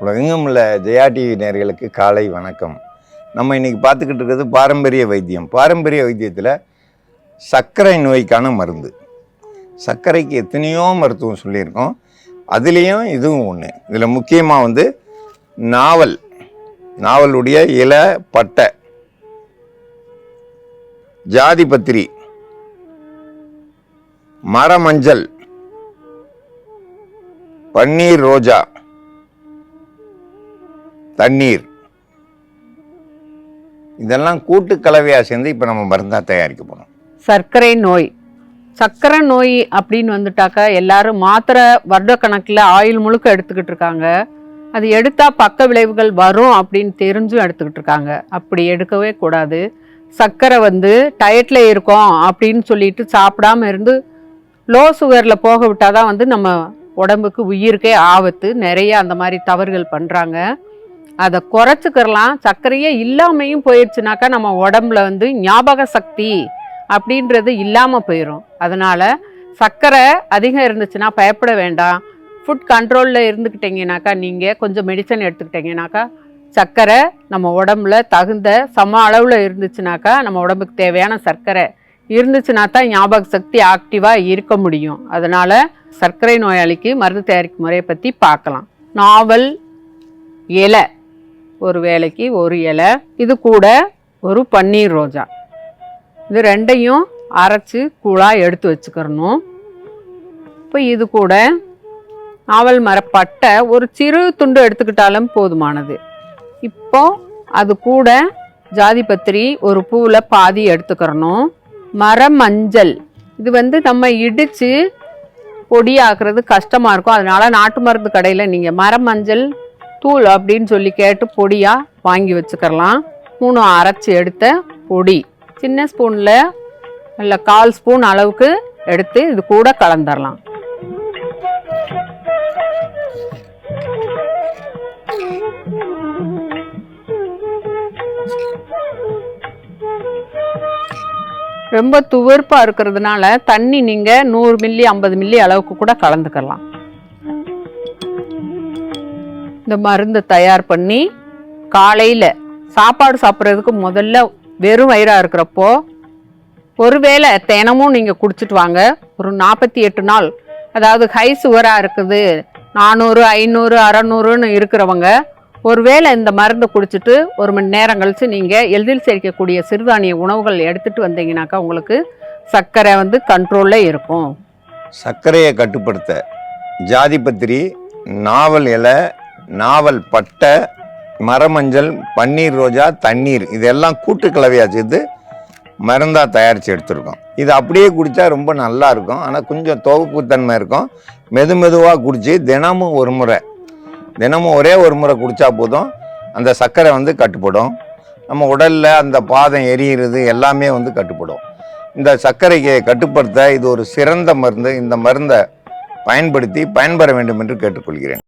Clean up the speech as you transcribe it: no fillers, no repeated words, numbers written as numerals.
உலகெங்கும் உள்ள ஜெயா டிவி நேயர்களுக்கு காலை வணக்கம். நம்ம இன்றைக்கி பார்த்துக்கிட்டு இருக்கிறது பாரம்பரிய வைத்தியம். பாரம்பரிய வைத்தியத்தில் சர்க்கரை நோய்க்கான மருந்து. சர்க்கரைக்கு எத்தனையோ மருத்துவம் சொல்லியிருக்கோம், அதுலேயும் இதுவும் ஒன்று. இதில் முக்கியமாக நாவலுடைய இலை, பட்டை, ஜாதிபத்திரி, மரமஞ்சள், பன்னீர் ரோஜா, தண்ணீர், இதெல்லாம் கூட்டு கலவையாக சேர்ந்து இப்போ நம்ம மருந்தாக தயாரிக்க போகிறோம். சர்க்கரை நோய் அப்படின்னு வந்துட்டாக்கா எல்லாரும் மாத்திரை வருடக்கணக்கில் ஆயில் முழுக்க எடுத்துக்கிட்டு இருக்காங்க. அது எடுத்தால் பக்க விளைவுகள் வரும் அப்படின்னு தெரிஞ்சும் எடுத்துக்கிட்டு இருக்காங்க. அப்படி எடுக்கவே கூடாது. சர்க்கரை டயட்டில் இருக்கோம் அப்படின்னு சொல்லிட்டு சாப்பிடாம இருந்து லோ சுகரில் போக விட்டால் தான் நம்ம உடம்புக்கு உயிருக்கே ஆபத்து. நிறைய அந்த மாதிரி தவறுகள் பண்ணுறாங்க. அதை குறைச்சிக்கிறலாம். சர்க்கரையே இல்லாமையும் போயிடுச்சுனாக்கா நம்ம உடம்புல ஞாபக சக்தி அப்படின்றது இல்லாமல் போயிடும். அதனால் சர்க்கரை அதிகம் இருந்துச்சுன்னா பயப்பட வேண்டாம். ஃபுட் கண்ட்ரோலில் இருந்துக்கிட்டீங்கனாக்கா, நீங்கள் கொஞ்சம் மெடிசன் எடுத்துக்கிட்டீங்கனாக்கா, சர்க்கரை நம்ம உடம்புல தகுந்த சம அளவில் இருந்துச்சுனாக்கா, நம்ம உடம்புக்கு தேவையான சர்க்கரை இருந்துச்சுன்னா தான் ஞாபக சக்தி ஆக்டிவாக இருக்க முடியும். அதனால் சர்க்கரை நோயாளிக்கு மருந்து தயாரிக்கும் முறையை பற்றி பார்க்கலாம். நாவல் இலை, ஒரு வேளைக்கு ஒரு இலை, இது கூட ஒரு பன்னீர் ரோஜா, இது ரெண்டையும் அரைச்சி கூழாக எடுத்து வச்சுக்கிறணும். இப்போ இது கூட நாவல் மரப்பட்டை ஒரு சிறு துண்டு எடுத்துக்கிட்டாலும் போதுமானது. இப்போ அது கூட ஜாதிபத்திரி ஒரு பூவில் பாதி எடுத்துக்கிறணும். மரமஞ்சள், இது நம்ம இடித்து பொடியாக்குறது கஷ்டமாக இருக்கும். அதனால் நாட்டு மருந்து கடையில் நீங்கள் மரமஞ்சள் தூள் அப்படின்னு சொல்லி கேட்டு பொடியாக வாங்கி வச்சுக்கலாம். 3 அரைச்சி எடுத்த பொடி சின்ன ஸ்பூனில் இல்லை 1/4 ஸ்பூன் அளவுக்கு எடுத்து இது கூட கலந்துடலாம். ரொம்ப துவர்ப்பாக இருக்கிறதுனால தண்ணி நீங்கள் 100 மில்லி 50 மில்லி அளவுக்கு கூட கலந்துக்கலாம். இந்த மருந்து தயார் பண்ணி காலையில் சாப்பாடு சாப்பிட்றதுக்கு முதல்ல வெறும் வயிறாக இருக்கிறப்போ ஒருவேளை தினமும் நீங்கள் குடிச்சிட்டு வாங்க. ஒரு 48 நாள், அதாவது ஹை சுகராக இருக்குது, 400 500 600ன்னு இருக்கிறவங்க ஒருவேளை இந்த மருந்தை குடிச்சிட்டு 1 மணி நேரம் கழித்து நீங்கள் எளிதில் சேர்க்கக்கூடிய சிறுதானிய உணவுகள் எடுத்துகிட்டு வந்தீங்கன்னாக்கா உங்களுக்கு சர்க்கரை கண்ட்ரோலில் இருக்கும். சர்க்கரையை கட்டுப்படுத்த ஜாதிபத்திரி, நாவல் இலை, நாவல் பட்டை, மரமஞ்சள், பன்னீர் ரோஜா, தண்ணீர், இதெல்லாம் கூட்டு கலவையாக சேர்த்து மருந்தாக தயாரித்து எடுத்துருக்கோம். இது அப்படியே குடித்தா ரொம்ப நல்லா இருக்கும். ஆனால் கொஞ்சம் துவப்புத்தன்மை இருக்கும். மெதுவாக குடித்து தினமும் ஒரே ஒரு முறை குடித்தா போதும். அந்த சர்க்கரை கட்டுப்படும். நம்ம உடலில் அந்த பாதம் எரியிறது எல்லாமே கட்டுப்படும். இந்த சர்க்கரையை கட்டுப்படுத்த இது ஒரு சிறந்த மருந்து. இந்த மருந்தை பயன்படுத்தி பயன்பெற வேண்டும் என்று கேட்டுக்கொள்கிறேன்.